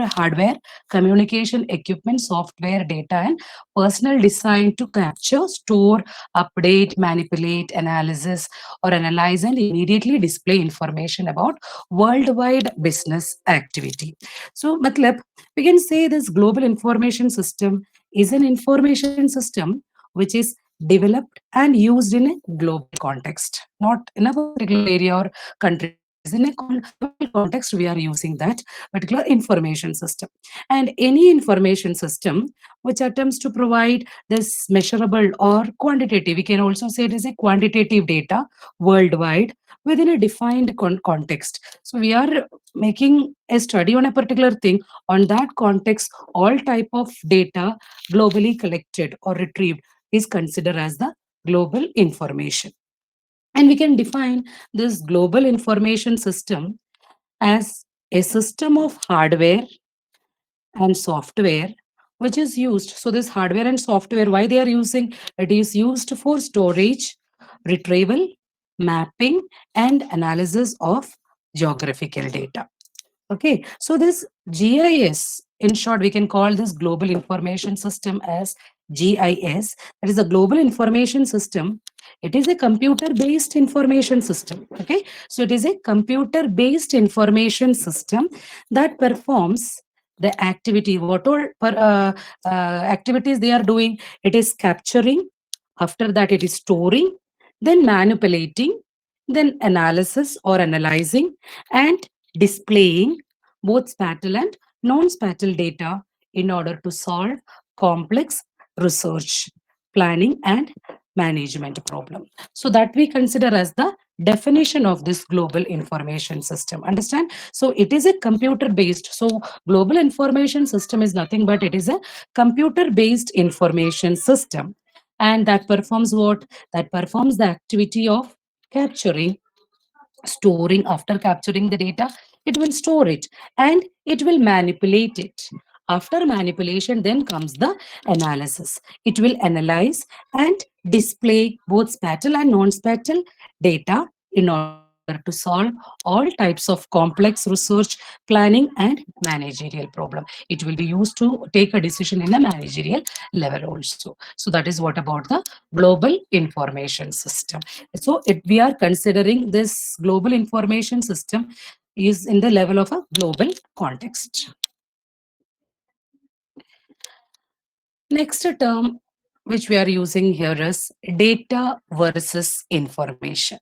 hardware, communication equipment, software, data, and personal design to capture, store, update, manipulate, analysis, or analyze and immediately display information about worldwide business activity. So, matlab, we can say this global information system is an information system which is developed and used in a global context, not in a particular area or country. It is in a global context we are using that particular information system. And any information system which attempts to provide this measurable or quantitative, we can also say it is a quantitative data worldwide within a defined context. So we are making a study on a particular thing. On that context, all type of data globally collected or retrieved is considered as the global information. And we can define this global information system as a system of hardware and software which is used. So this hardware and software, why they are using? It is used for storage, retrieval, mapping, and analysis of geographical data. Okay, so this GIS, in short, we can call this global information system as GIS. That is a global information system. It is a computer-based information system. Okay, so it is a computer-based information system that performs the activity, what all activities they are doing. It is capturing, after that it is storing, then manipulating, then analysis or analyzing, and displaying both spatial and non-spatial data in order to solve complex research, planning, and management problem. So that we consider as the definition of this global information system. Understand? So it is a computer based. So global information system is nothing but it is a computer based information system. And that performs what? That performs the activity of capturing, storing. After capturing the data, it will store it and it will manipulate it. After manipulation, then comes the analysis. It will analyze and display both spatial and non-spatial data in order to solve all types of complex research, planning, and managerial problem. It will be used to take a decision in a managerial level also. So that is what about the global information system. So we are considering this global information system is in the level of a global context. Next term which we are using here is data versus information.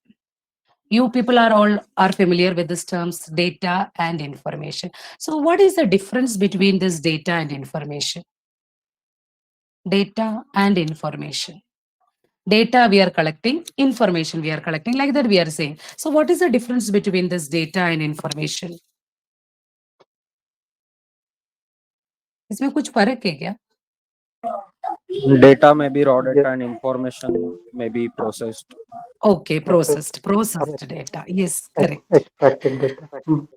You people are all are familiar with these terms, data and information. So what is the difference between this data and information? Data and information. Data we are collecting, information we are collecting, like that we are saying. So what is the difference between this data and information? इसमें कुछ फर्क है क्या? Data may be raw data and information may be processed. Okay, processed data. Yes, correct. Extracted data.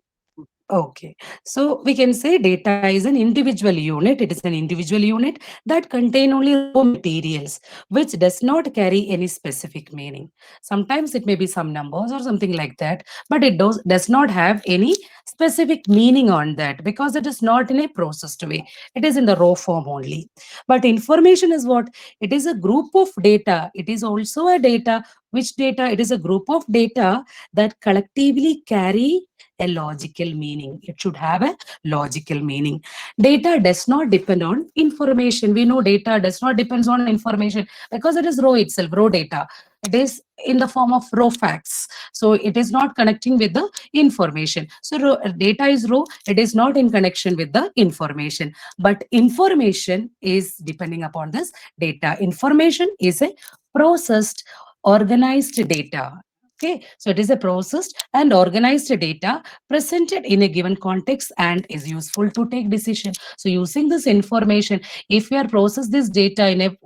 Okay, so we can say data is an individual unit. It is an individual unit that contain only raw materials, which does not carry any specific meaning. Sometimes it may be some numbers or something like that, but it does not have any specific meaning on that because it is not in a processed way. It is in the raw form only. But information is what? It is a group of data. It is also a data. Which data? It is a group of data that collectively carry a logical meaning. It should have a logical meaning. Data does not depend on information. We know data does not depend on information because it is raw itself, raw data. It is in the form of raw facts. So it is not connecting with the information. So data is raw. It is not in connection with the information. But information is depending upon this data. Information is a processed, organized data. Okay, so it is a processed and organized data presented in a given context and is useful to take decision. So using this information, if we are process this data in a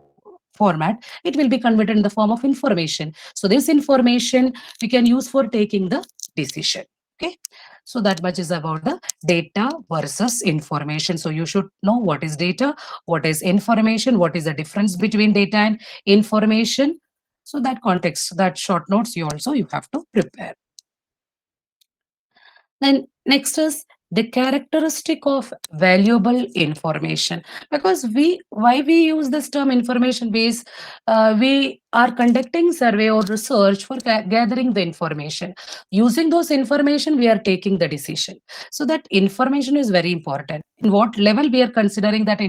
format, it will be converted in the form of information. So this information we can use for taking the decision. Okay, so that much is about the data versus information. So you should know what is data, what is information, what is the difference between data and information. So that context, that short notes you have to prepare. Then next is the characteristic of valuable information, because why we use this term information base, we are conducting survey or research for gathering the information. Using those information we are taking the decision, so that information is very important. In what level we are considering that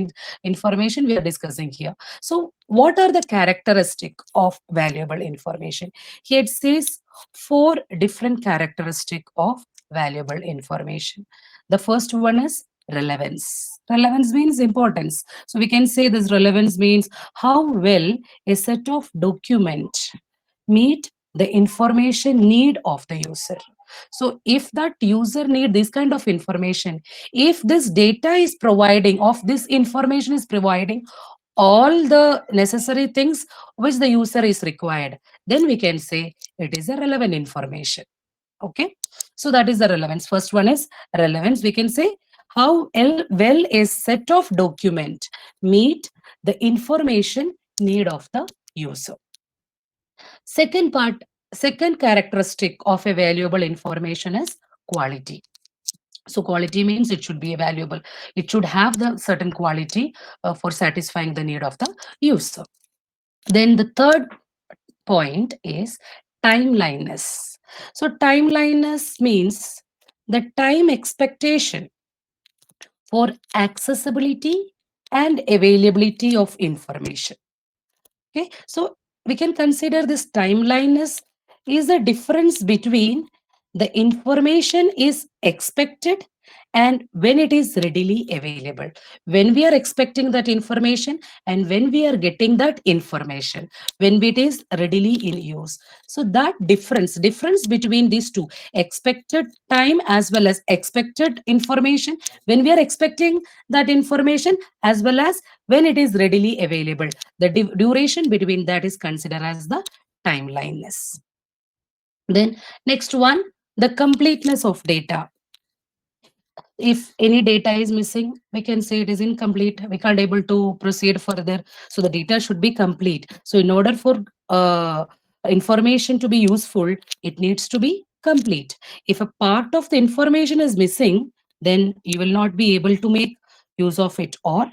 information we are discussing here. So what are the characteristic of valuable information? Here it says four different characteristic of valuable information. The first one is relevance. Relevance means importance. So we can say this relevance means how well a set of document meet the information need of the user. So if that user need this kind of information, if this data is providing, of this information is providing all the necessary things which the user is required, then we can say it is a relevant information. Okay, so that is the relevance. First one is relevance. We can say how well a set of document meet the information need of the user. Second part, second characteristic of a valuable information is quality. So quality means it should be valuable. It should have the certain quality for satisfying the need of the user. Then the third point is timeliness. So timeliness means the time expectation for accessibility and availability of information. Okay, so we can consider this timeliness is the difference between the information is expected and when it is readily available. When we are expecting that information and when we are getting that information, when it is readily in use. So that difference between these two, expected time as well as expected information, when we are expecting that information as well as when it is readily available, the duration between that is considered as the timeliness. Then next one, the completeness of data. If any data is missing, we can say it is incomplete. We can't able to proceed further. So the data should be complete. So in order for information to be useful, it needs to be complete. If a part of the information is missing, then you will not be able to make use of it, or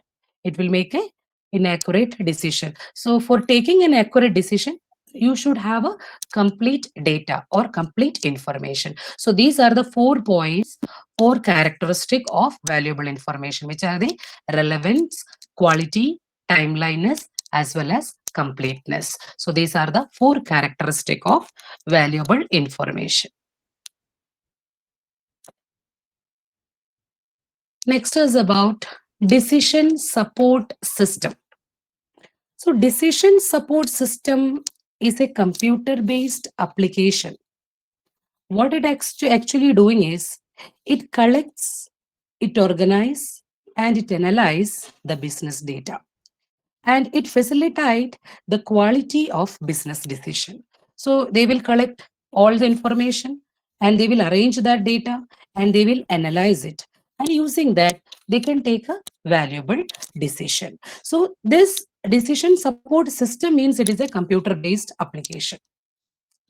it will make a inaccurate decision. So for taking an accurate decision, you should have a complete data or complete information. So these are the 4 points, 4 characteristic of valuable information, which are the relevance, quality, timeliness, as well as completeness. So these are the 4 characteristic of valuable information. Next is about decision support system. So decision support system is a computer-based application. What it actually doing is it collects, it organizes, and it analyzes the business data, and it facilitate the quality of business decision. So they will collect all the information and they will arrange that data and they will analyze it, and using that they can take a valuable decision. So this decision support system means it is a computer based application.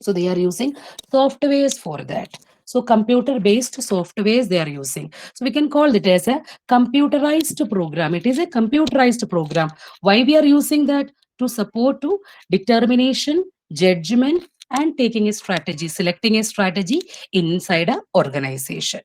So they are using softwares for that. So computer based softwares they are using. So we can call it as a computerized program. It is a computerized program. Why we are using that? To support to determination, judgment, and taking a strategy, selecting a strategy inside a organization.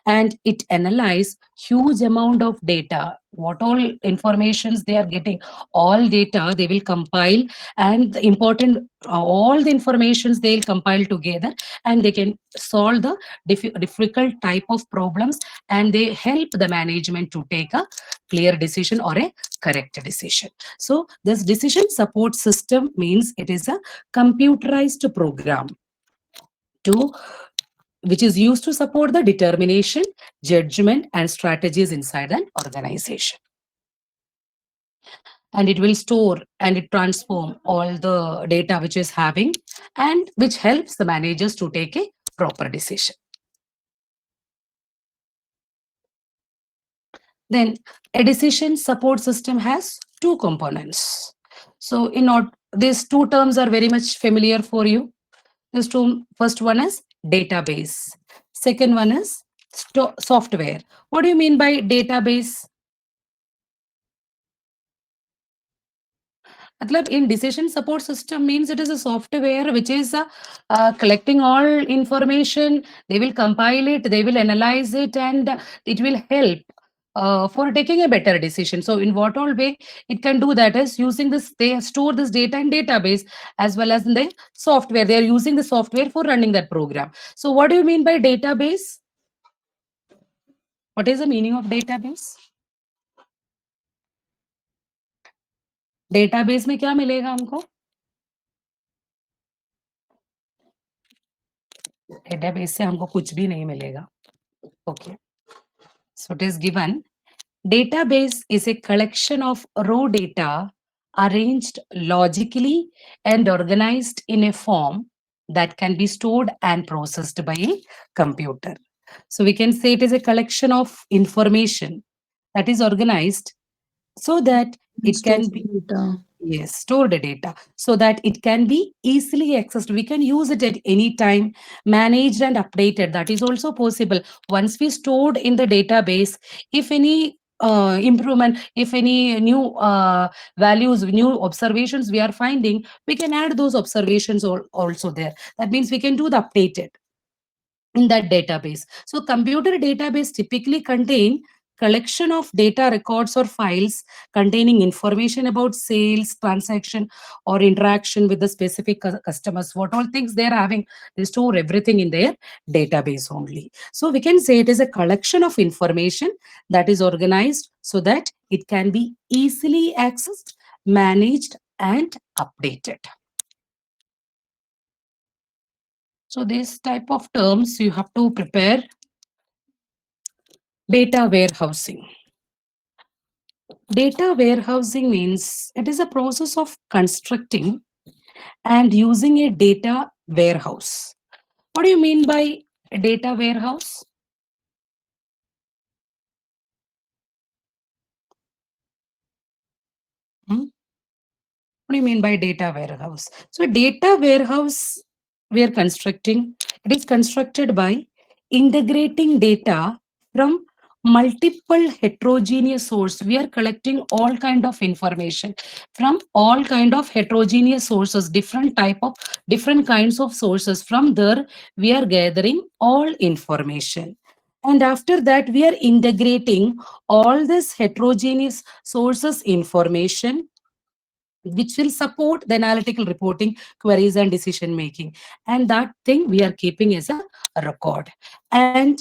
And it analyze huge amount of data. What all informations they are getting, all data they will compile, and the important all the informations they'll compile together, and they can solve the difficult type of problems, and they help the management to take a clear decision or a correct decision. So this decision support system means it is a computerized program to which is used to support the determination, judgment, and strategies inside an organization. And it will store and it transform all the data which is having, and which helps the managers to take a proper decision. Then a decision support system has two components. So these two terms are very much familiar for you. These two, first one is database, second one is software. What do you mean by database? Matlab, in decision support system means it is a software which is collecting all information. They will compile it, they will analyze it, and it will help for taking a better decision. So in what all way it can do that is using this, they store this data in database as well as in the software. They are using the software for running that program. So what do you mean by database? What is the meaning of database? Database में क्या मिलेगा हमको? Database से हमको कुछ भी नहीं मिलेगा. Okay. So it is given. Database is a collection of raw data arranged logically and organized in a form that can be stored and processed by a computer. So we can say it is a collection of information that is organized so that it can be stored data so that it can be easily accessed. We can use it at any time, managed and updated. That is also possible. Once we stored in the database, if any improvement, if any new values, new observations we are finding, we can add those observations also there. That means we can do the updated in that database. So computer database typically contain collection of data records or files containing information about sales, transaction, or interaction with the specific customers. What all things they're having, they store everything in their database only. So we can say it is a collection of information that is organized so that it can be easily accessed, managed, and updated. So this type of terms you have to prepare. Data warehousing. Data warehousing means it is a process of constructing and using a data warehouse. What do you mean by a data warehouse? What do you mean by data warehouse? So data warehouse we are constructing, it is constructed by integrating data from multiple heterogeneous sources. We are collecting all kind of information from all kind of heterogeneous sources, different kinds of sources. From there, we are gathering all information. And after that, we are integrating all this heterogeneous sources information which will support the analytical reporting, queries, and decision making. And that thing we are keeping as a record. And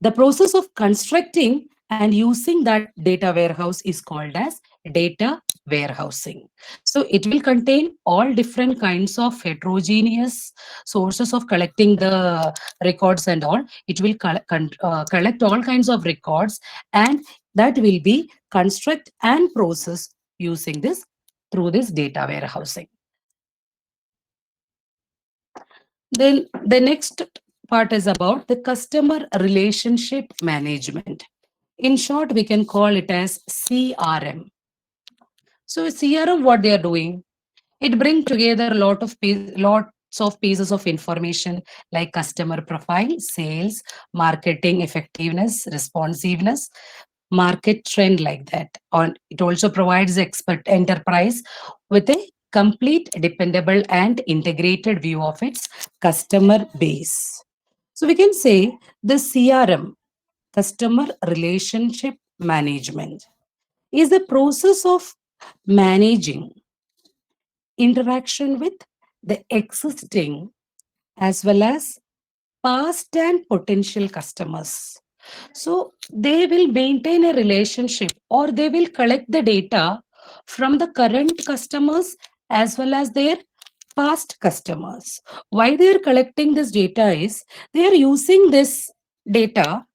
the process of constructing and using that data warehouse is called as data warehousing. So it will contain all different kinds of heterogeneous sources of collecting the records and all. It will collect all kinds of records, and that will be construct and process using this through this data warehousing. Then the next part is about the customer relationship management. In short, we can call it as CRM. So CRM, what they are doing, it brings together lots of pieces of information like customer profile, sales, marketing effectiveness, responsiveness, market trend like that. It also provides expert enterprise with a complete, dependable, and integrated view of its customer base. So we can say the CRM, customer relationship management, is the process of managing interaction with the existing as well as past and potential customers. So they will maintain a relationship or they will collect the data from the current customers as well as their past customers. Why they are collecting this data is they are using this data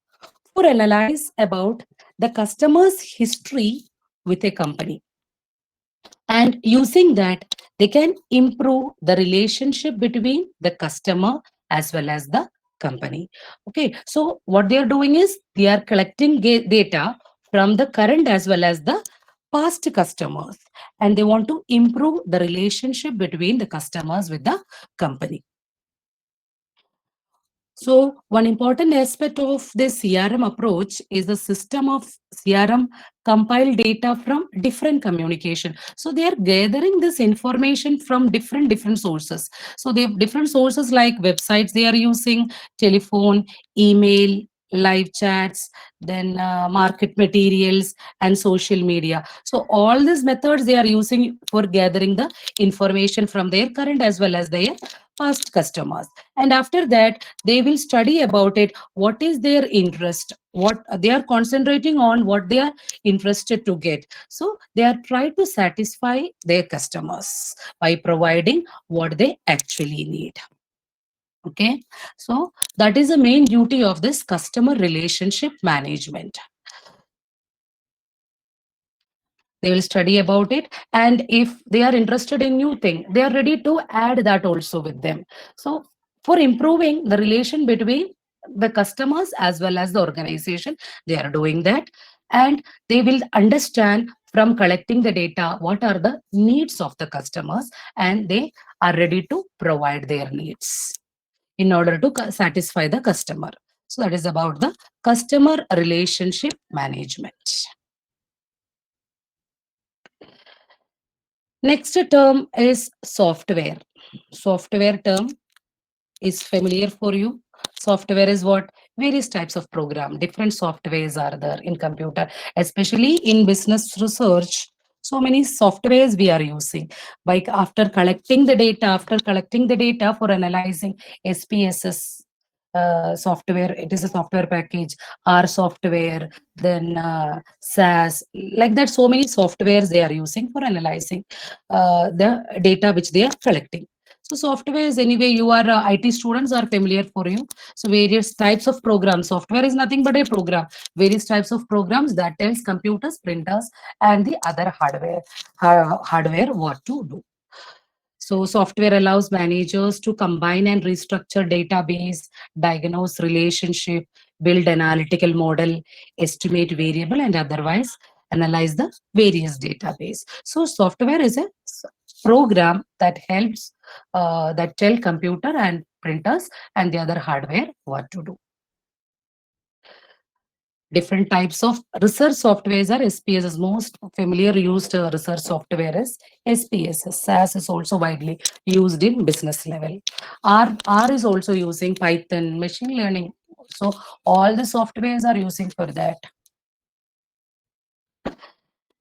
for analyze about the customer's history with a company. And using that, they can improve the relationship between the customer as well as the company. Okay, so what they are doing is they are collecting data from the current as well as the past customers, and they want to improve the relationship between the customers with the company. So one important aspect of this CRM approach is the system of CRM compile data from different communication. So they are gathering this information from different sources. So they have different sources like websites they are using, telephone, email, live chats, then market materials and social media. So all these methods they are using for gathering the information from their current as well as their past customers. And after that, they will study about it, what is their interest, what they are concentrating on, what they are interested to get. So they are trying to satisfy their customers by providing what they actually need. Okay, so that is the main duty of this customer relationship management. They will study about it, and if they are interested in new thing, they are ready to add that also with them. So for improving the relation between the customers as well as the organization, they are doing that, and they will understand from collecting the data what are the needs of the customers, and they are ready to provide their needs in order to satisfy the customer. So that is about the customer relationship management. Next term is software. Software term is familiar for you. Software is what? Various types of program. Different softwares are there in computer, especially in business research. So many softwares we are using. Like after collecting the data, for analyzing SPSS software, it is a software package, R software, then SAS, like that. So many softwares they are using for analyzing the data which they are collecting. So softwares, anyway, you are IT students are familiar for you. So various types of programs. Software is nothing but a program. Various types of programs that tells computers, printers, and the other hardware what to do. So software allows managers to combine and restructure database, diagnose relationship, build analytical model, estimate variable, and otherwise analyze the various database. So software is a program that helps that tell computer and printers and the other hardware what to do. Different types of research softwares are SPSS. Most familiar used research software is SPSS. SAS is also widely used in business level. R is also using Python, machine learning. So all the softwares are using for that.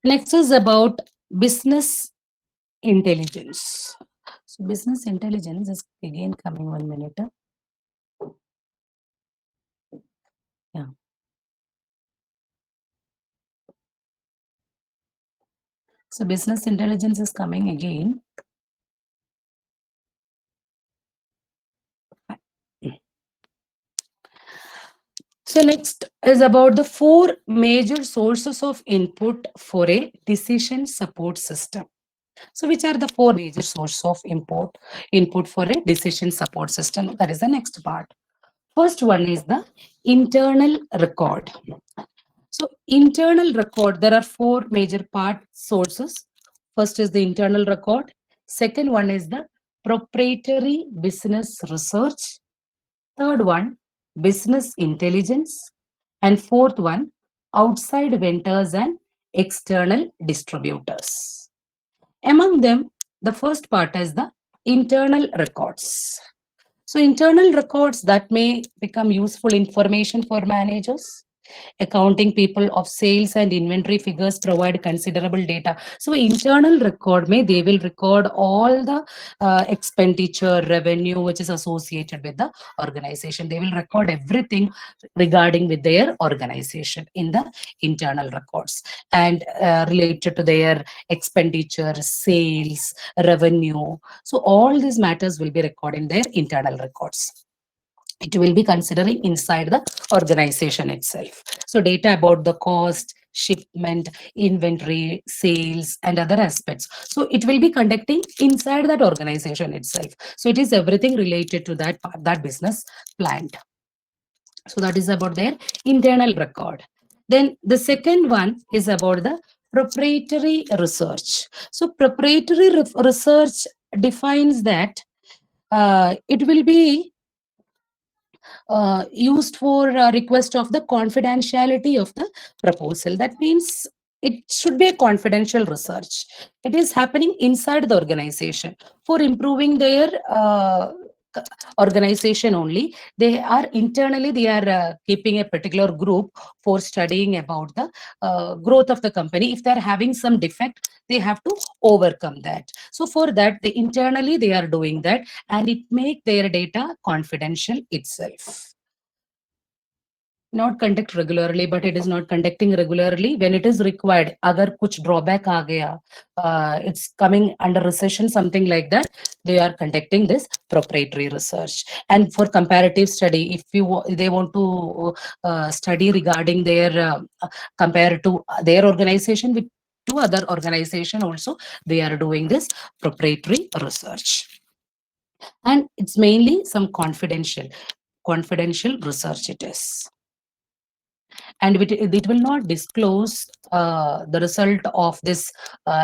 Next is about business intelligence. So business intelligence is again coming 1 minute. Yeah. So business intelligence is coming again. So next is about the 4 major sources of input for a decision support system. So which are the 4 major sources of input for a decision support system? That is the next part. First one is the internal record. So internal record, there are 4 major part sources. First is the internal record. Second one is the proprietary business research. Third one, business intelligence. And fourth one, outside vendors and external distributors. Among them, the first part is the internal records. So internal records that may become useful information for managers. Accounting people of sales and inventory figures provide considerable data. So internal record may they will record all the expenditure revenue which is associated with the organization. They will record everything regarding with their organization in the internal records, and related to their expenditure, sales, revenue. So all these matters will be recorded in their internal records. It will be considering inside the organization itself. So data about the cost, shipment, inventory, sales, and other aspects. So it will be conducting inside that organization itself. So it is everything related to that business plant. So that is about their internal record. Then the second one is about the proprietary research. So proprietary research defines that it will be used for request of the confidentiality of the proposal. That means it should be a confidential research. It is happening inside the organization for improving their c- organization only. They are internally, they are keeping a particular group for studying about the growth of the company. If they're having some defect, they have to overcome that. So for that, they internally they are doing that, and it make their data confidential itself. Not conduct regularly, but it is not conducting regularly when it is required. Agar kuch drawback aa gaya, it's coming under recession, something like that, they are conducting this proprietary research. And for comparative study, if they want to study regarding their compare to their organization with to other organization also, they are doing this proprietary research. And it's mainly some confidential research it is, and it will not disclose the result of this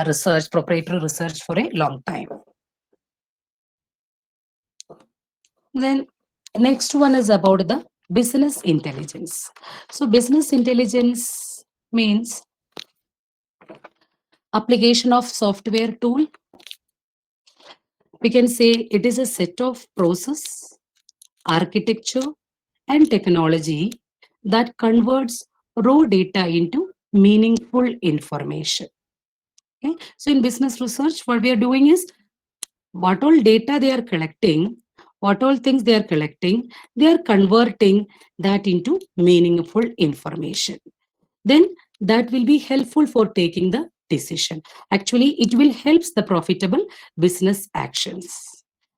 research, proprietary research, for a long time. Then next one is about the business intelligence. So business intelligence means application of software tool. We can say it is a set of process, architecture, and technology that converts raw data into meaningful information. Okay? So in business research, what we are doing is what all data they are collecting, what all things they are collecting, they are converting that into meaningful information. Then that will be helpful for taking the decision. Actually, it will help the profitable business actions.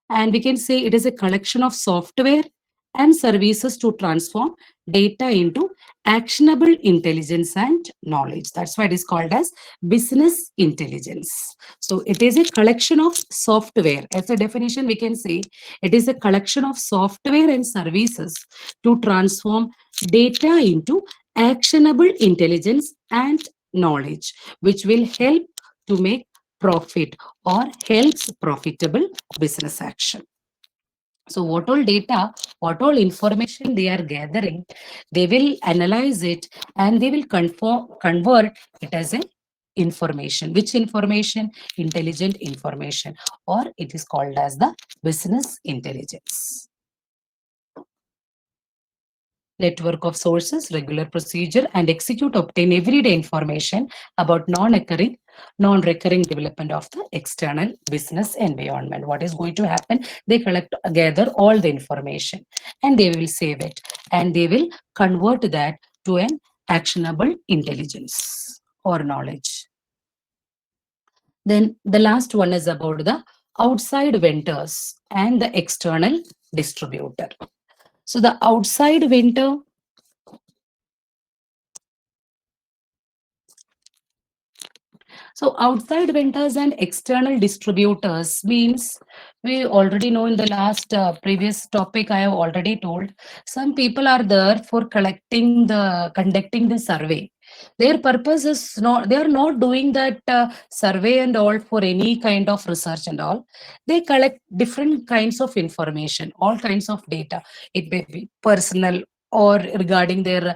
And we can say it is a collection of software and services to transform data into actionable intelligence and knowledge. That's why it is called as business intelligence. So it is a collection of software. As a definition, we can say it is a collection of software and services to transform data into actionable intelligence and knowledge, which will help to make profit or helps profitable business action. So what all data, what all information they are gathering, they will analyze it and they will convert it as a information. Which information? Intelligent information, or it is called as the business intelligence. Network of sources, regular procedure, and execute obtain everyday information about non-recurring development of the external business environment. What is going to happen? They collect, gather all the information, and they will save it, and they will convert that to an actionable intelligence or knowledge. Then the last one is about the outside vendors and the external distributor. So the outside vendor, so outside vendors and external distributors means, we already know in the last previous topic I have already told, some people are there for conducting the survey. Their purpose is not, they are not doing that survey and all for any kind of research and all. They collect different kinds of information, all kinds of data. It may be personal or regarding their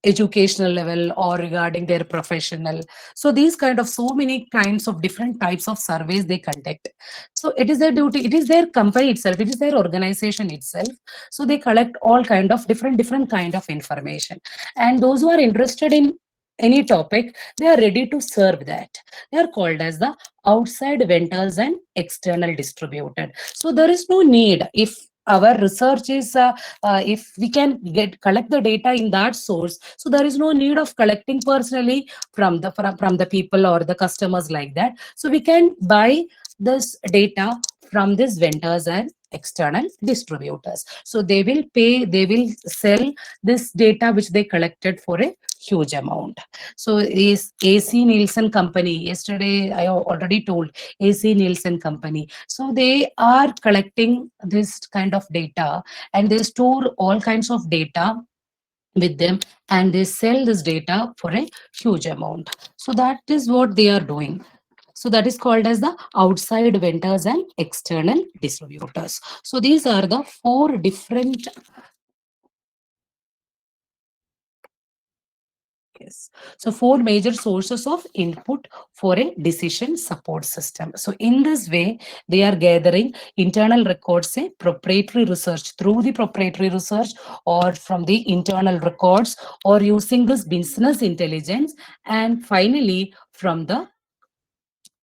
educational level or regarding their professional. So these kind of so many kinds of different types of surveys they conduct. So it is their duty, it is their company itself, it is their organization itself. So they collect all kind of different kind of information, and those who are interested in any topic, they are ready to serve that. They are called as the outside vendors and external distributor. So there is no need, if our research is if we can collect the data in that source, so there is no need of collecting personally from the people or the customers like that. So we can buy this data from these vendors and external distributors. So they will pay, they will sell this data which they collected for a huge amount. So is AC Nielsen company, yesterday I already told, AC Nielsen company. So they are collecting this kind of data, and they store all kinds of data with them, and they sell this data for a huge amount. So that is what they are doing. So that is called as the outside vendors and external distributors. So these are the four different Yes. So four major sources of input for a decision support system. So in this way, they are gathering internal records, say proprietary research through the proprietary research or from the internal records or using this business intelligence, and finally from the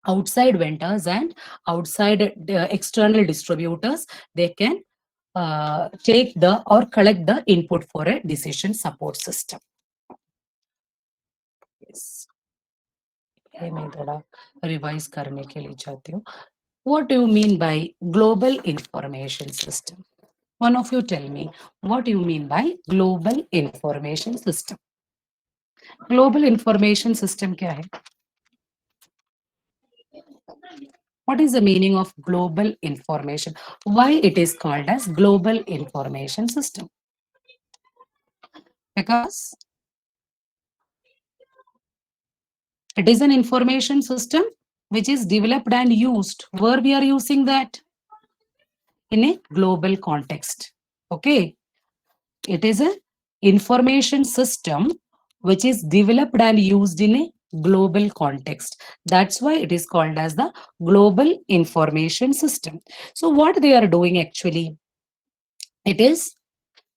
outside vendors and outside external distributors, they can take the or collect the input for a decision support system. Yes. ये मैं थोड़ा revise करने के लिए चाहती हूँ. What do you mean by global information system? One of you tell me, what do you mean by global information system? Global information system क्या है? What is the meaning of global information? Why it is called as global information system? Because it is an information system which is developed and used. Where we are using that? In a global context. Okay. It is a information system which is developed and used in a global context. That's why it is called as the global information system. So what they are doing actually, it is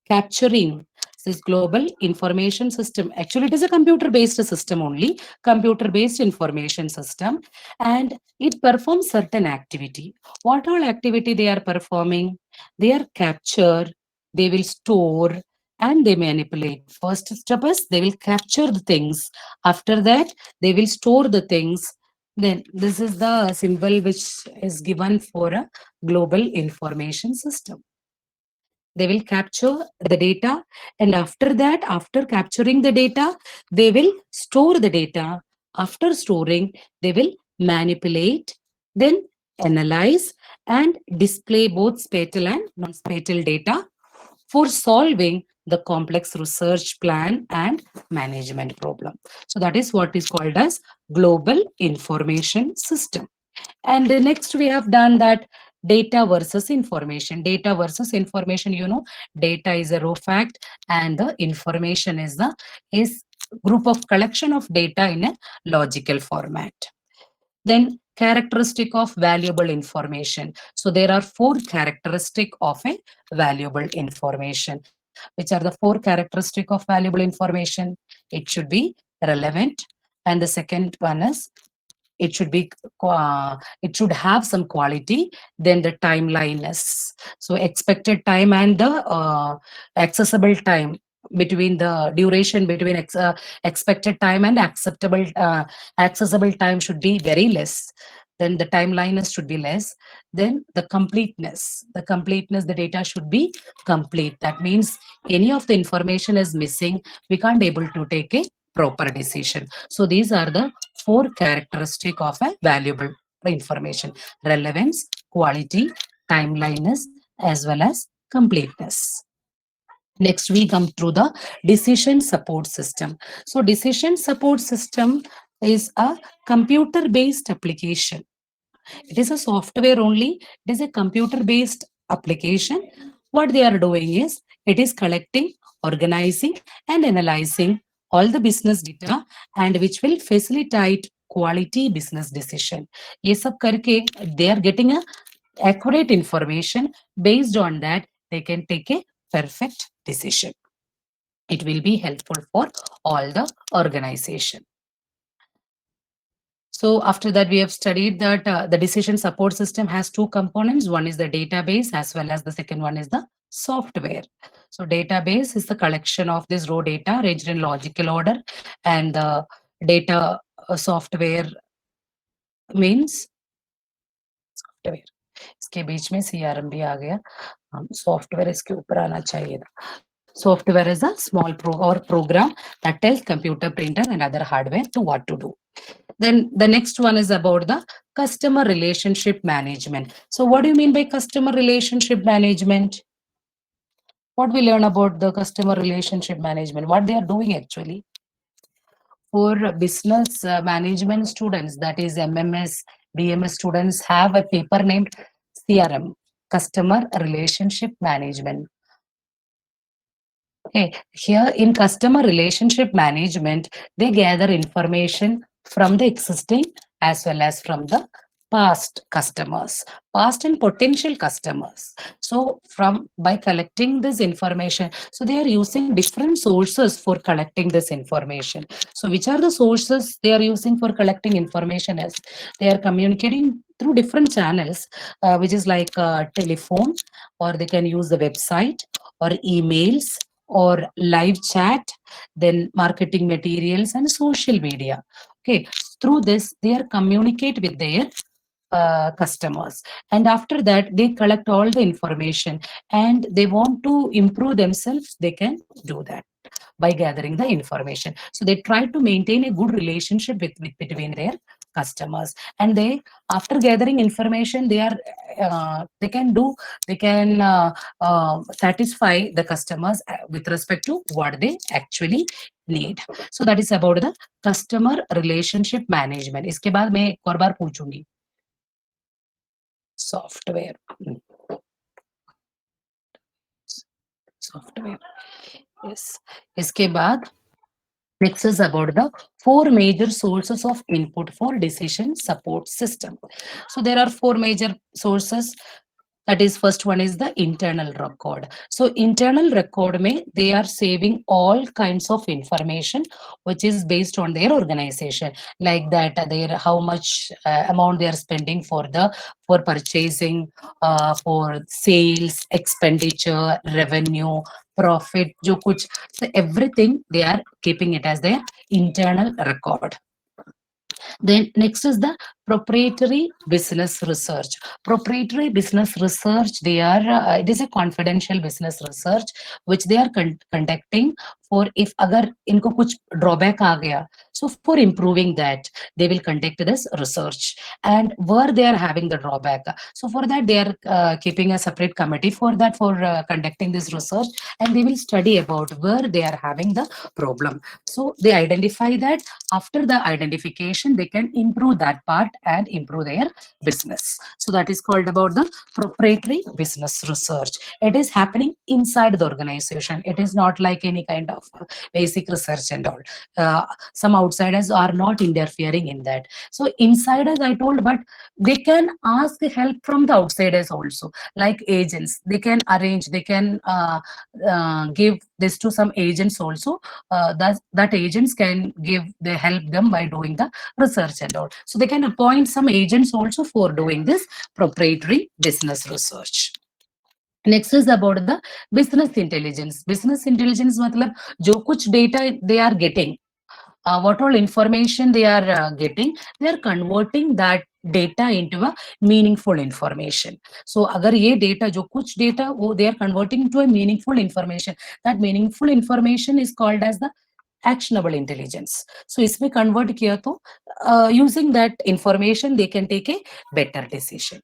capturing this global information system. Actually, it is a computer-based system only, computer-based information system, and it performs certain activity. What all activity they are performing? They are capture, they will store, and they manipulate. First step is they will capture the things. After that, they will store the things. Then this is the symbol which is given for a global information system. They will capture the data, and after that, after capturing the data, they will store the data. After storing, they will manipulate, then analyze and display both spatial and non-spatial data for solving the complex research plan and management problem. So that is what is called as global information system. And the next we have done that data versus information. Data versus information, you know, data is a raw fact and the information is the group of collection of data in a logical format. Then characteristic of valuable information. So there are four characteristic of a valuable information. Which are the four characteristic of valuable information? It should be relevant. And the second one is it should be it should have some quality. Then the timeliness, so expected time and the accessible time, between the duration between expected time and acceptable accessible time should be very less. Then the timeliness should be less. Then the completeness, the data should be complete. That means any of the information is missing, we can't able to take a proper decision. So these are the four characteristic of a valuable information: relevance, quality, timeliness, as well as completeness. Next, we come through the decision support system. So decision support system is a computer-based application. It is a software only. It is a computer-based application. What they are doing is, it is collecting, organizing, and analyzing all the business data, and which will facilitate quality business decision. ये सब करके they are getting a accurate information. Based on that, they can take a perfect decision. It will be helpful for all the organization. So after that, we have studied that the decision support system has two components. One is the database, as well as the second one is the software. So database is the collection of this raw data arranged in logical order, and the data software means software. इसके बीच में CRM भी आ गया. Software इसके ऊपर आना चाहिए था. Software is a small program that tells computer, printer, and other hardware to what to do. Then the next one is about the customer relationship management. So what do you mean by customer relationship management? What we learn about the customer relationship management, what they are doing actually? For business management students, that is MMS, BMS students, have a paper named CRM, Customer Relationship Management. Okay, here in customer relationship management, they gather information from the existing as well as from the past customers, past and potential customers. So from by collecting this information, so they are using different sources for collecting this information. So which are the sources they are using for collecting information? As they are communicating through different channels, which is like telephone, or they can use the website or emails or live chat, then marketing materials and social media. Okay, through this, they are communicate with their customers, and after that they collect all the information, and they want to improve themselves, they can do that by gathering the information. So they try to maintain a good relationship with between their customers, and they, after gathering information, they can do, they can satisfy the customers with respect to what they actually need. So that is about the customer relationship management. इसके बाद मैं एक और बार पूछूंगी software software yes इसके बाद next is about the four major sources of input for decision support system. So there are four major sources. That is, first one is the internal record. So internal record may they are saving all kinds of information which is based on their organization, like that their how much amount they are spending for the for purchasing, for sales, expenditure, revenue, profit, jo kuch, so everything they are keeping it as their internal record. Then next is the proprietary business research. Proprietary business research, they are it is a confidential business research which they are conducting for if agar inko kuch drawback aa gaya, so for improving that they will conduct this research, and where they are having the drawback, so for that they are keeping a separate committee for that, for conducting this research, and they will study about where they are having the problem. So they identify that, after the identification they can improve that part and improve their business. So that is called about the proprietary business research. It is happening inside the organization. It is not like any kind of basic research and all. Some outsiders are not interfering in that. So insiders I told, but they can ask help from the outsiders also, like agents. They can arrange, they can give this to some agents also. That agents can give, they help them by doing the research and all. So they can appoint some agents also for doing this proprietary business research. Next is about the business intelligence. Business intelligence मतलब जो कुछ data they are getting, what all information they are getting, they are converting that data into a meaningful information. So agar ye data, jo kuch data wo they are converting to a meaningful information, that meaningful information is called as the actionable intelligence. So इसमें convert किया तो using that information they can take a better decision.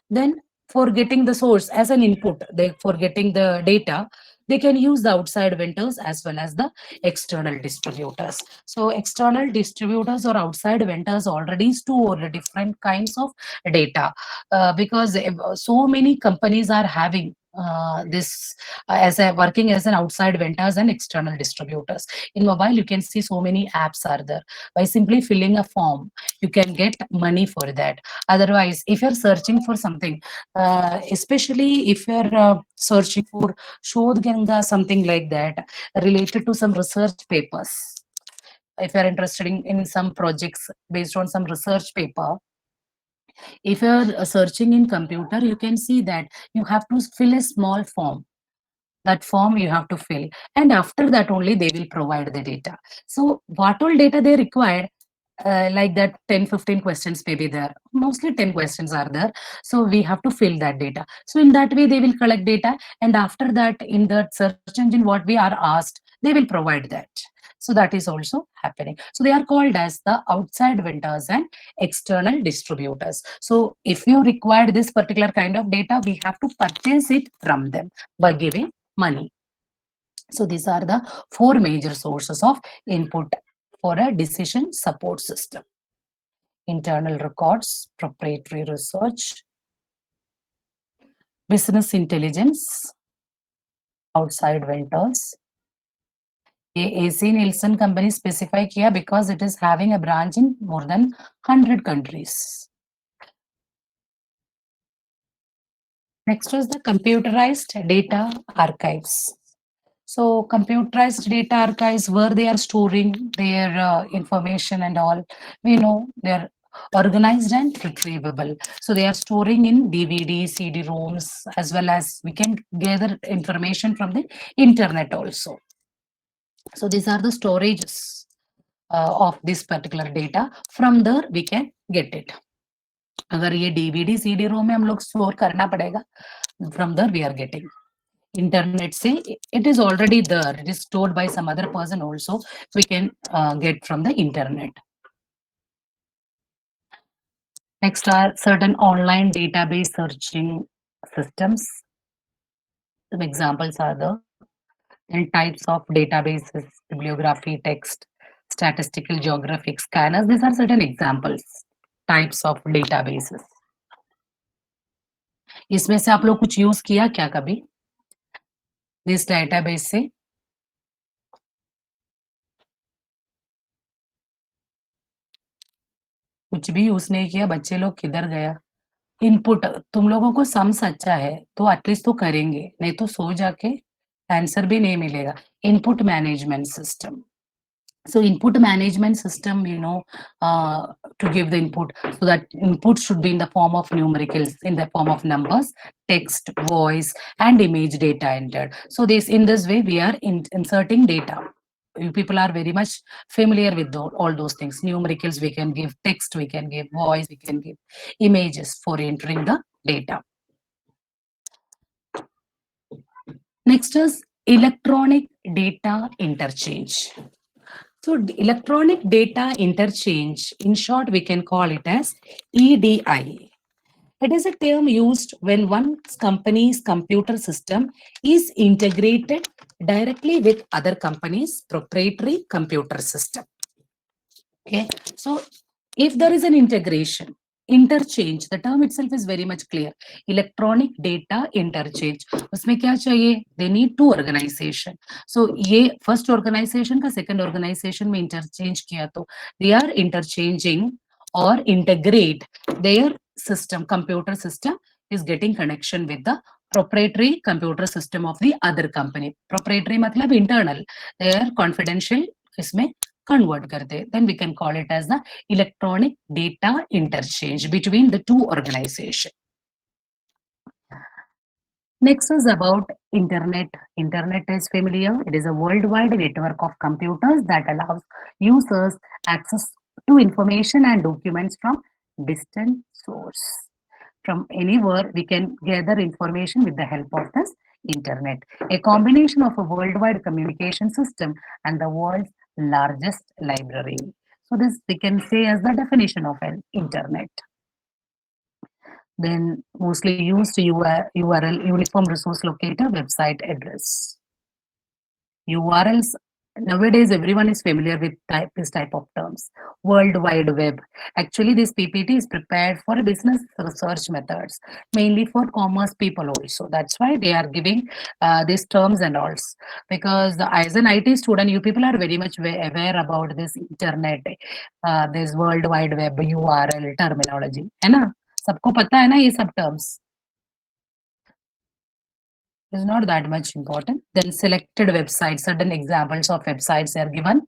Then for getting the source as an input, they for getting the data, they can use the outside vendors as well as the external distributors. So external distributors or outside vendors already store different kinds of data, because so many companies are having this as a working as an outside vendors and external distributors. In mobile you can see so many apps are there. By simply filling a form you can get money for that. Otherwise if you're searching for something, especially if you're searching for Shodh Ganga, something like that, related to some research papers. If you're interested in some projects based on some research paper, if you're searching in computer, you can see that you have to fill a small form. That form you have to fill, and after that only they will provide the data. So what all data they require, like that 10-15 questions may be there, mostly 10 questions are there, so we have to fill that data. So in that way they will collect data, and after that in the search engine what we are asked, they will provide that. So that is also happening. So they are called as the outside vendors and external distributors. So if you require this particular kind of data, we have to purchase it from them by giving money. So these are the four major sources of input for a decision support system: internal records, proprietary research, business intelligence, outside vendors, ये AC Nielsen company specify किया because it is having a branch in more than 100 countries. Next is the computerized data archives. So computerized data archives where they are storing their information and all. We know they're organized and retrievable. So they are storing in DVD, CD-ROMs, as well as we can gather information from the internet also. So these are the storages of this particular data. From there we can get it. अगर ये DVD, CD-ROM में हम लोग store करना पड़ेगा, from there we are getting. Internet say it is already there, it is stored by some other person also, so we can get from the internet. Next are certain online database searching systems. Some examples are the and types of databases: bibliography, text, statistical, geographic, scanners. These are certain examples, types of databases. इसमें से आप लोग कुछ use किया क्या कभी this database से? कुछ भी यूज नहीं किया, बच्चे लोग किधर गया? इनपुट तुम लोगों को सम्स अच्छा है तो एटलीस्ट तो करेंगे, नहीं तो सो जाके आंसर भी नहीं मिलेगा. Input management system. So input management system, to give the input, so that input should be in the form of numericals, in the form of numbers, text, voice, and image data entered. So in this way we are inserting data. You people are very much familiar with all those things. Numericals we can give, text we can give, voice we can give, images for entering the data. Next is electronic data interchange. So electronic data interchange, in short, we can call it as EDI. It is a term used when one company's computer system is integrated directly with other company's proprietary computer system. Okay, so if there is an integration, interchange, the term itself is very much clear. Electronic data interchange. उसमें क्या चाहिए? They need two organization. So ये first organization का second organization में interchange किया तो they are interchanging or integrate their system, computer system is getting connection with the proprietary computer system of the other company. Proprietary मतलब internal, they are confidential इसमें convert करते, then we can call it as the electronic data interchange between the two organizations. Next is about internet. Internet is familiar. It is a worldwide network of computers that allows users access to information and documents from distant source. From anywhere, we can gather information with the help of this internet. A combination of a worldwide communication system and the world's largest library. So this we can say as the definition of an internet. Then mostly used URL, Uniform Resource Locator, website address. URLs, nowadays everyone is familiar with this type of terms. World Wide Web. Actually, this PPT is prepared for business research methods, mainly for commerce people also. That's why they are giving these terms and all. Because as an IT student, you people are very much aware about this internet, this World Wide Web, URL terminology. है ना? सबको पता है ना ये सब terms? Is not that much important. Then selected websites, certain examples of websites are given.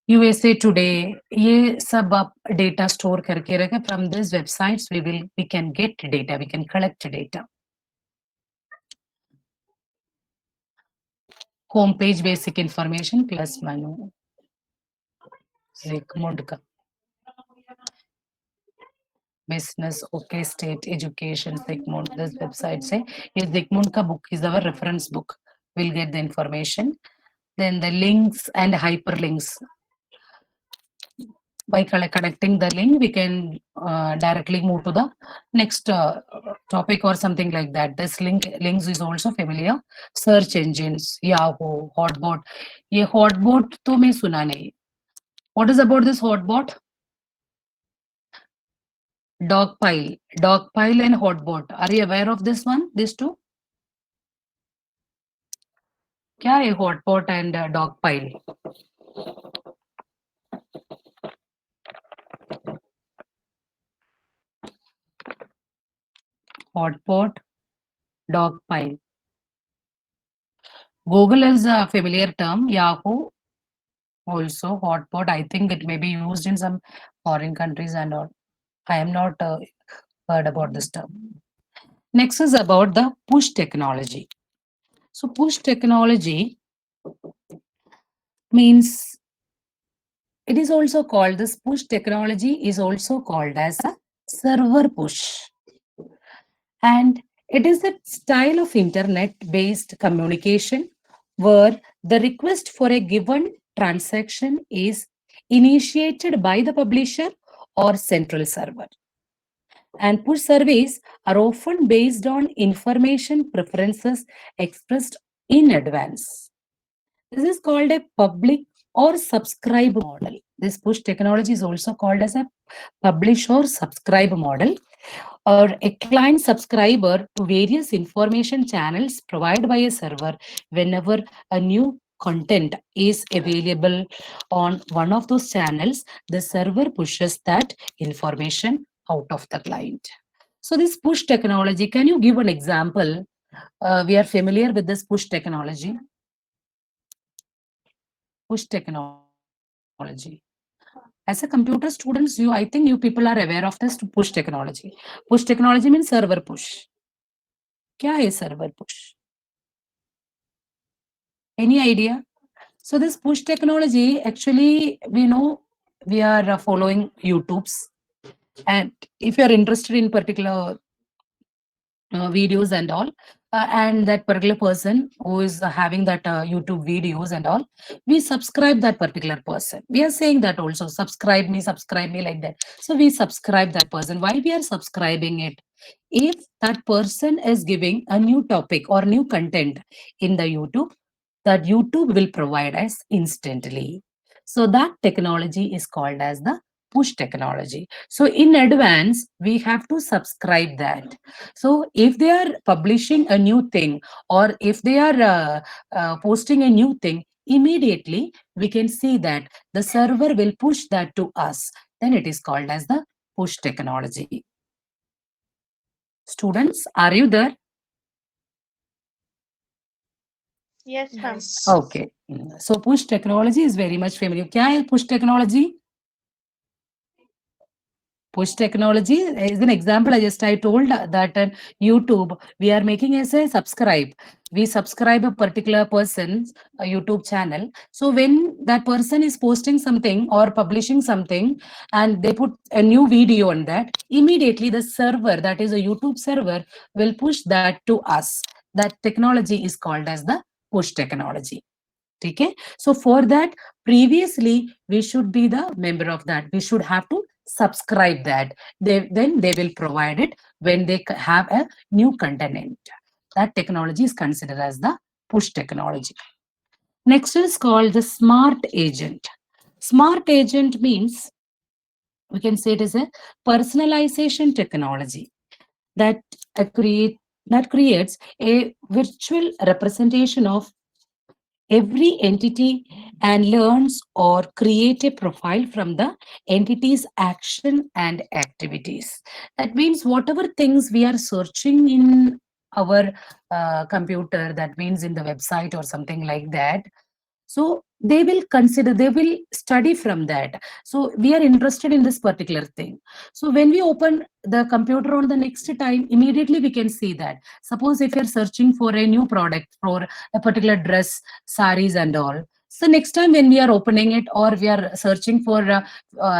USA Today, ये सब आप data store करके रखे. From these websites, we can get data, we can collect data. Home page basic information plus menu. Zigmund का. Business, okay, state, education, Zigmund. This website say, ये Zigmund का book is our reference book. We'll get the information. Then the links and hyperlinks. By connecting the link, we can directly move to the next topic or something like that. This links is also familiar. Search engines, Yahoo, Hotbot. ये Hotbot तो मैं सुना नहीं. What is about this Hotbot? Dogpile and Hotbot. Are you aware of this one? These two? क्या है hotpot and dog pile? Hotpot, dog pile. Google is a familiar term. Yahoo also hotpot. I think it may be used in some foreign countries and all. I am not heard about this term. Next is about the push technology. So push technology means it is also called this push technology is also called as a server push. And it is a style of internet based communication where the request for a given transaction is initiated by the publisher or central server. And push surveys are often based on information preferences expressed in advance. This is called a public or subscribe model. This push technology is also called as a publish or subscribe model, or a client subscriber to various information channels provided by a server whenever a new content is available on one of those channels, the server pushes that information out of the client. So this push technology, can you give an example? We are familiar with this push technology. Push technology. As a computer students, I think you people are aware of this push technology. Push technology means server push. क्या है server push? Any idea? So this push technology, actually, we know we are following YouTubes, and if you are interested in particular videos and all, and that particular person who is having that YouTube videos and all, we subscribe that particular person. We are saying that also, subscribe me like that. So we subscribe that person. Why we are subscribing it? If that person is giving a new topic or new content in the YouTube, that YouTube will provide us instantly. So that technology is called as the push technology. So in advance, we have to subscribe that. So if they are publishing a new thing, or if they are posting a new thing, immediately we can see that the server will push that to us. Then it is called as the push technology. Students, are you there? Yes, ma'am. Okay. So push technology is very much familiar. क्या है push technology? Push technology is an example. I told that YouTube, we are making as a subscribe. We subscribe a particular person's YouTube channel. So when that person is posting something or publishing something and they put a new video on that, immediately the server, that is a YouTube server, will push that to us. That technology is called as the push technology. Okay, so for that, previously we should be the member of that. We should have to subscribe that. Then they will provide it when they have a new content. That technology is considered as the push technology. Next is called the smart agent. Smart agent means, we can say it is a personalization technology that creates a virtual representation of every entity and learns or create a profile from the entity's action and activities. That means whatever things we are searching in our computer, that means in the website or something like that, so they will consider, they will study from that. So we are interested in this particular thing. So when we open the computer on the next time, immediately we can see that. Suppose if you're searching for a new product for a particular dress, saris and all, so next time when we are opening it or we are searching for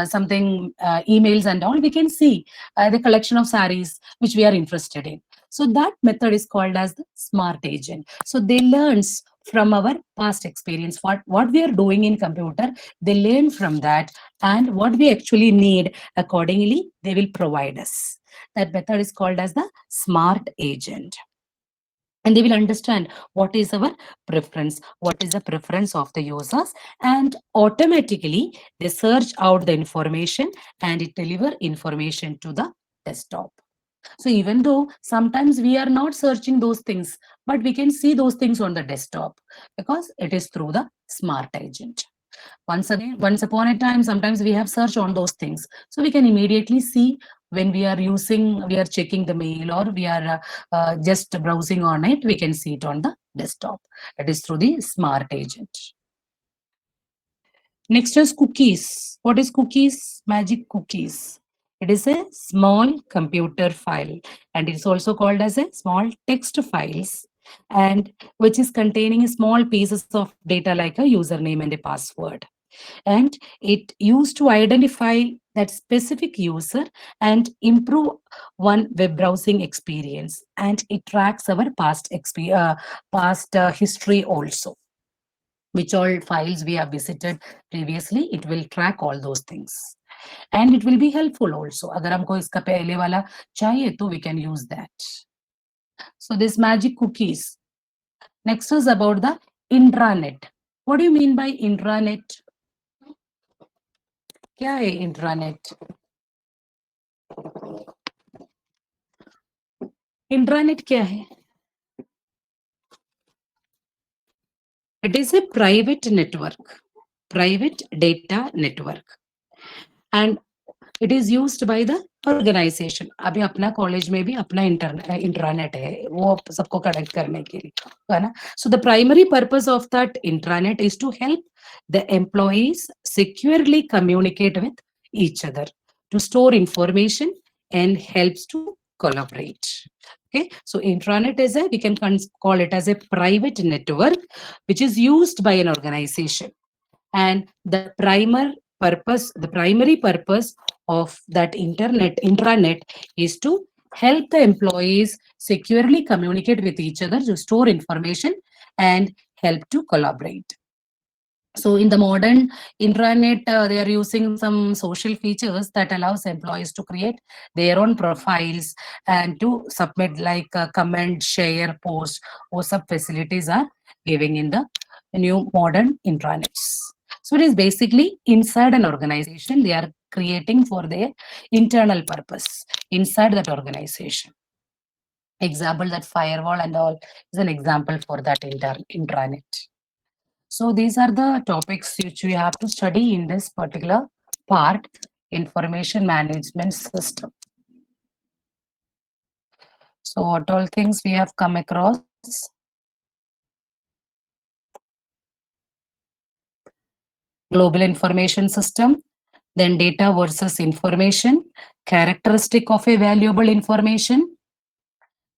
something, emails and all, we can see the collection of saris which we are interested in. So that method is called as the smart agent. So they learns from our past experience, what we are doing in computer, they learn from that, and what we actually need, accordingly they will provide us. That method is called as the smart agent. And they will understand what is our preference, what is the preference of the users, and automatically they search out the information and it deliver information to the desktop. So even though sometimes we are not searching those things, but we can see those things on the desktop because it is through the smart agent. Once again, once upon a time, sometimes we have search on those things. So we can immediately see when we are checking the mail or we are just browsing on it, we can see it on the desktop. It is through the smart agent. Next is cookies. What is cookies? Magic cookies. It is a small computer file and it's also called as a small text files and which is containing small pieces of data like a username and a password. And it used to identify that specific user and improve one web browsing experience. And it tracks our past history also, which all files we have visited previously. It will track all those things and it will be helpful also. अगर हमको इसका पहले वाला चाहिए तो we can use that. So this magic cookies. Next is about the intranet. What do you mean by intranet? क्या है intranet? Intranet क्या है? It is a private network, private data network, and it is used by the organization. अभी अपना college में भी अपना intranet है, वो सबको कनेक्ट करने के लिए, है ना? So the primary purpose of that intranet is to help the employees securely communicate with each other, to store information and helps to collaborate. Okay, so intranet is we can call it as a private network which is used by an organization, and the primary purpose of that intranet is to help the employees securely communicate with each other, to store information and help to collaborate. So in the modern intranet, they are using some social features that allows employees to create their own profiles and to submit like comment, share, post, or sub facilities are giving in the new modern intranets. So it is basically inside an organization, they are creating for their internal purpose inside that organization. Example, that firewall and all is an example for that intranet. So these are the topics which we have to study in this particular part, information management system. So what all things we have come across? Global information system, then data versus information, characteristic of a valuable information,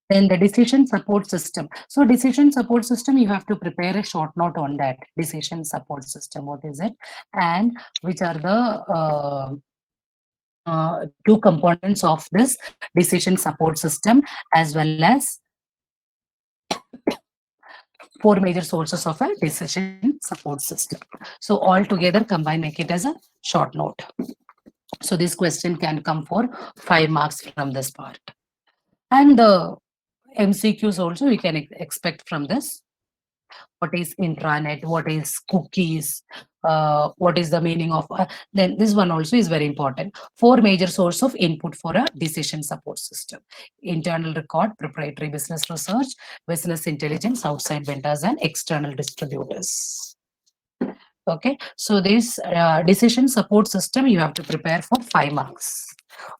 then the decision support system. So decision support system, you have to prepare a short note on that. Decision support system, what is it? And which are the two components of this decision support system, as well as four major sources of a decision support system. So all together combine, make it as a short note. So this question can come for 5 marks from this part. And the MCQs also we can expect from this. What is intranet? What is cookies? What is the meaning of? Then this one also is very important. 4 major source of input for a decision support system: internal record, proprietary business research, business intelligence, outside vendors, and external distributors. Okay, so this decision support system you have to prepare for 5 marks.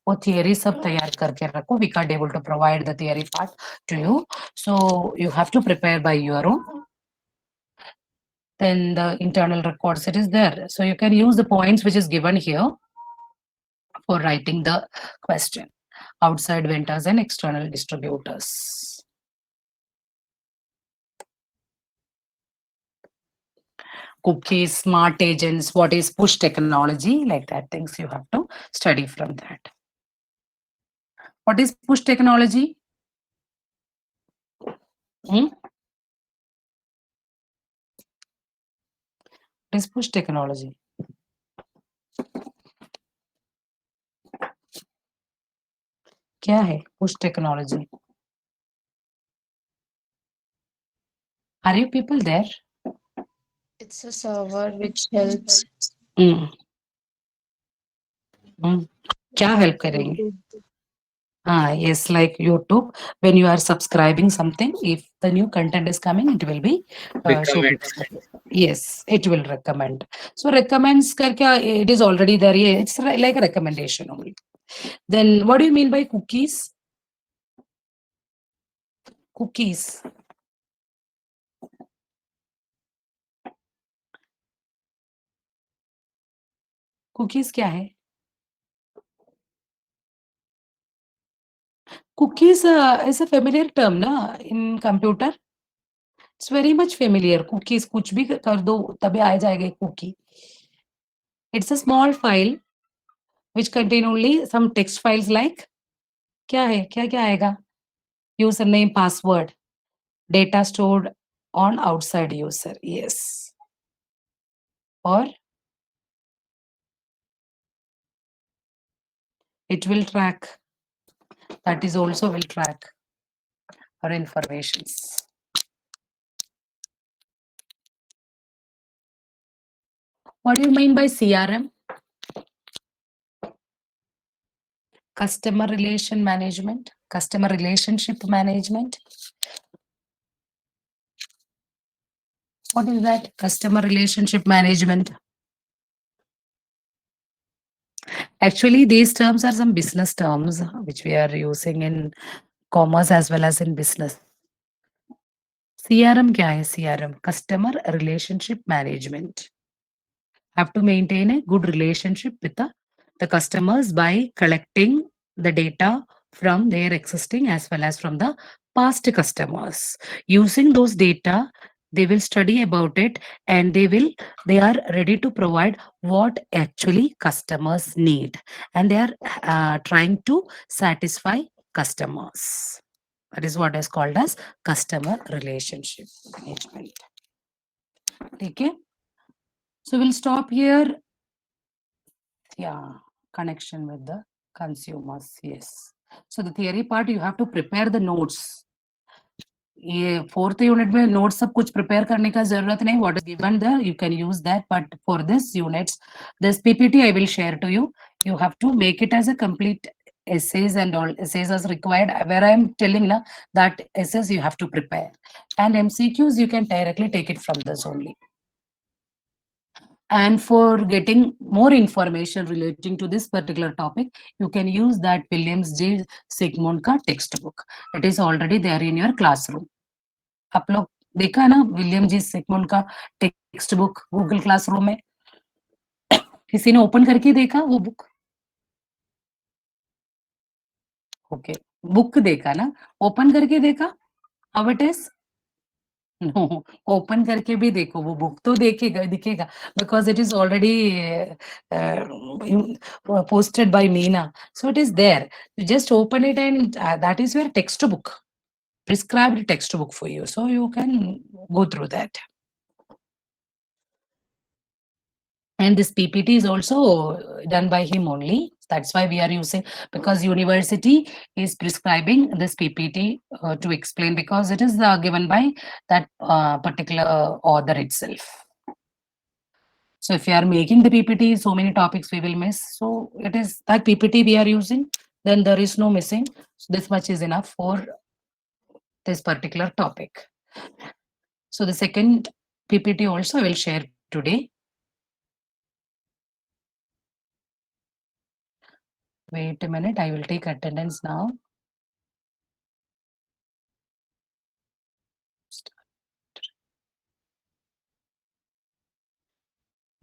वो theory सब तैयार करके रखो. We can't able to provide the theory part to you, so you have to prepare by your own. Then the internal records, it is there, so you can use the points which is given here for writing the question: outside vendors and external distributors. Cookies, smart agents, what is push technology, like that things you have to study from that. What is push technology? What is push technology? क्या है push technology? Are you people there? It's a server which helps. क्या help करेंगे? Yes, like YouTube, when you are subscribing something, if the new content is coming, it will be Recommend. yes, it will recommend. So recommends karke, it is already there. Yeah, it's like a recommendation only. Then what do you mean by cookies? Cookies. Cookies क्या है? Cookies is a familiar term ना in computer. It's very much familiar. Cookies कुछ भी कर दो तभी आ जाएगा cookie. It's a small file which contain only some text files like क्या है? क्या आएगा? Username, password, data stored on outside user. Yes. Or it will track. That is also will track our informations. What do you mean by CRM? Customer relation management, customer relationship management. What is that? Customer relationship management. Actually, these terms are some business terms which we are using in commerce as well as in business. CRM क्या है? CRM, Customer Relationship Management. Have to maintain a good relationship with the customers by collecting the data from their existing as well as from the past customers. Using those data, they will study about it and they are ready to provide what actually customers need, and they are trying to satisfy customers. That is what is called as customer relationship management. Okay. So we'll stop here. Yeah, connection with the consumers. Yes. So the theory part, you have to prepare the notes. ये fourth unit में notes सब कुछ prepare करने का जरूरत नहीं. What is given there you can use that, but for this units this PPT I will share to you. You have to make it as a complete essays, and all essays as required, where I am telling na that essays you have to prepare, and MCQs you can directly take it from this only. And for getting more information relating to this particular topic, you can use that Williams J. Sigmund का textbook. It is already there in your classroom. आप लोग देखा ना William जी सिगमुंड का text book Google classroom में? किसी ने open करके देखा वो बुक? ओके, बुक देखा ना, ओपन करके देखा how it is? No, open करके भी देखो, वो बुक तो देखेगा दिखेगा, because it is already posted by Meena, so it is there. You just open it and that is your textbook, prescribed textbook for you, so you can go through that. And this PPT is also done by him only. That's why we are using, because university is prescribing this PPT to explain, because it is given by that particular author itself. So if you are making the PPT, so many topics we will miss. So it is that PPT we are using, then there is no missing. So this much is enough for this particular topic. So the second PPT also I will share today. Wait a minute, I will take attendance now.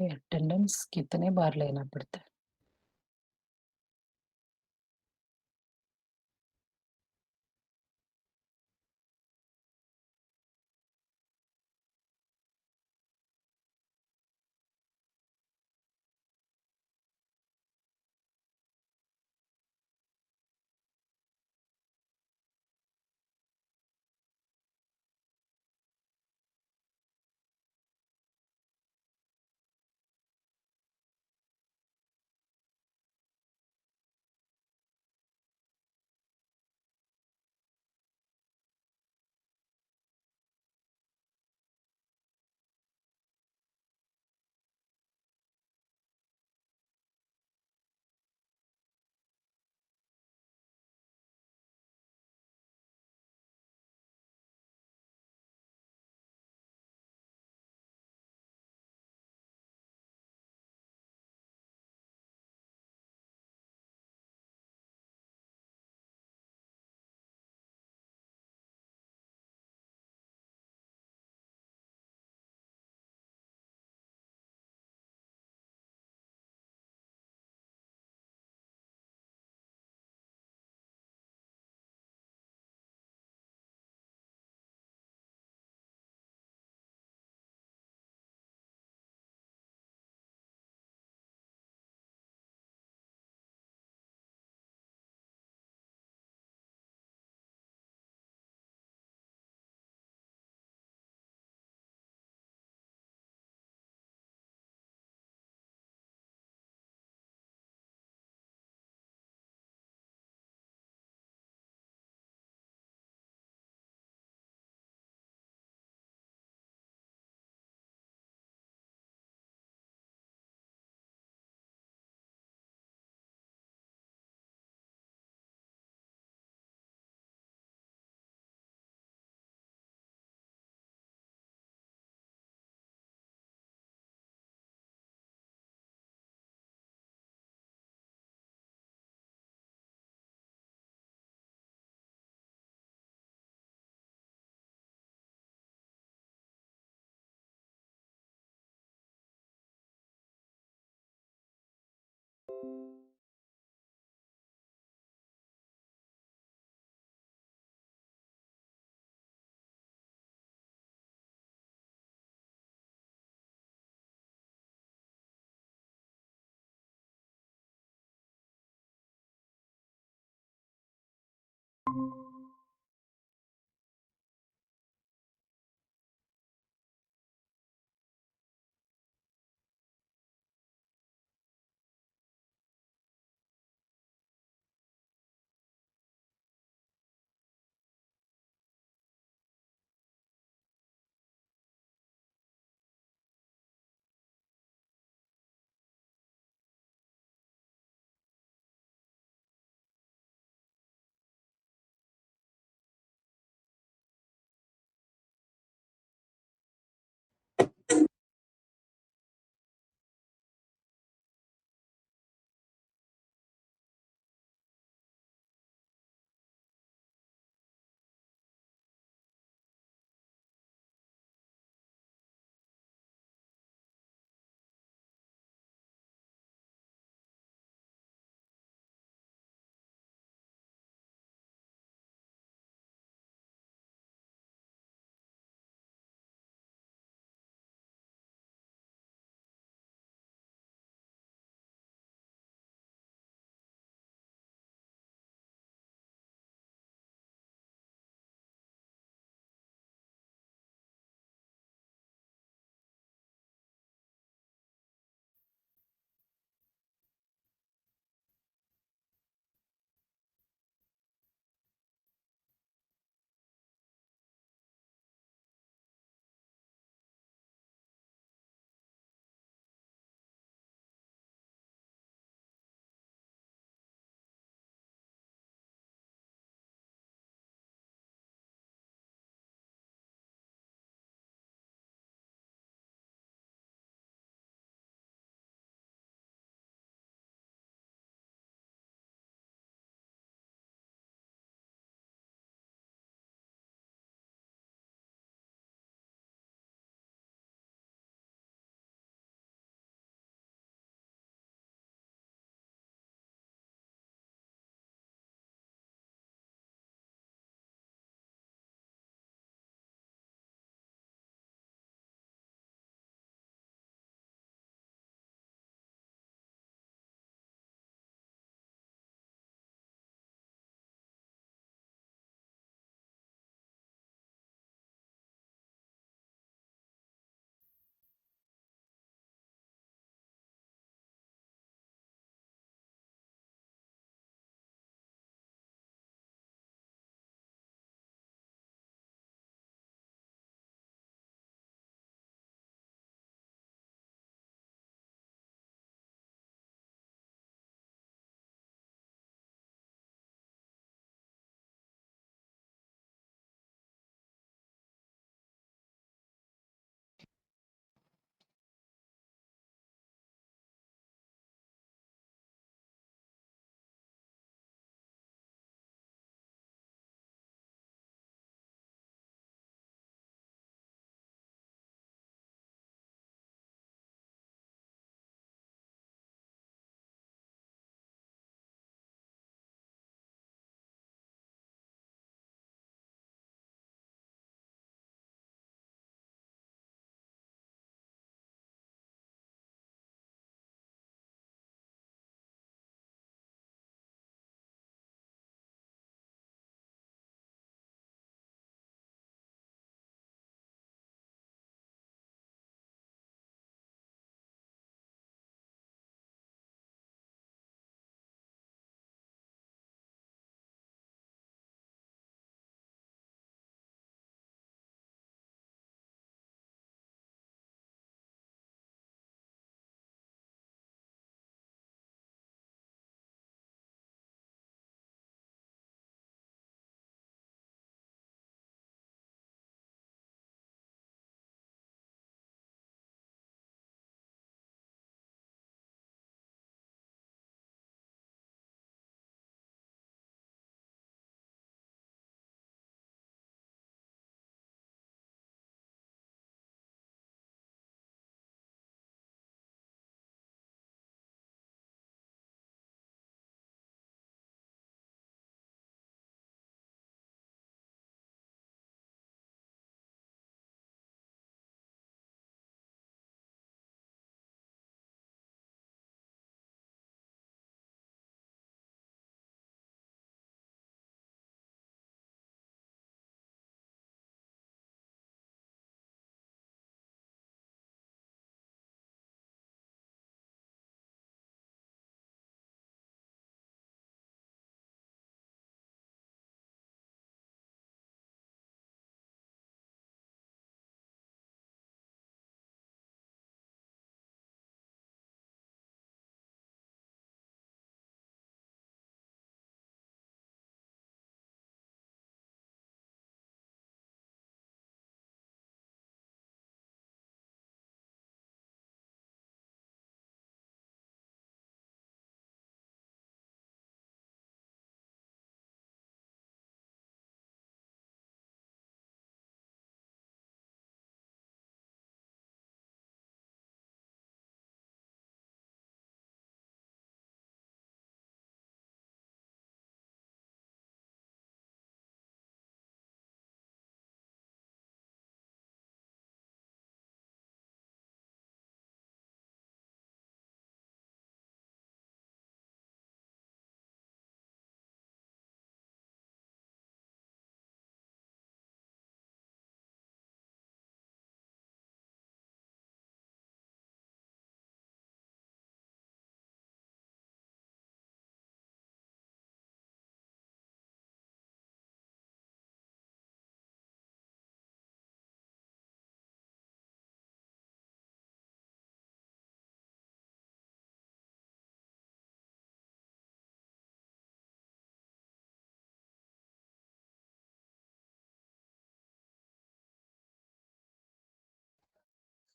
Attendance कितने बार लेना पड़ता है?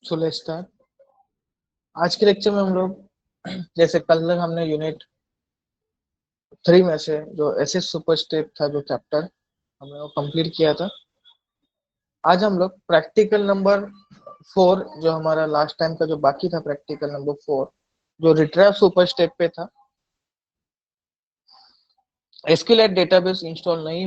So let's start. आज के lecture में हम लोग जैसे कल तक हमने यूनिट 3 में से जो एसएस सुपर स्टेप था जो चैप्टर हमने वो कंप्लीट किया था। आज हम लोग प्रैक्टिकल नंबर 4 जो हमारा लास्ट टाइम का जो बाकी था, प्रैक्टिकल नंबर 4 जो रिट्रीव सुपर स्टेप पे था। एसक्यूएल डेटाबेस इंस्टॉल नहीं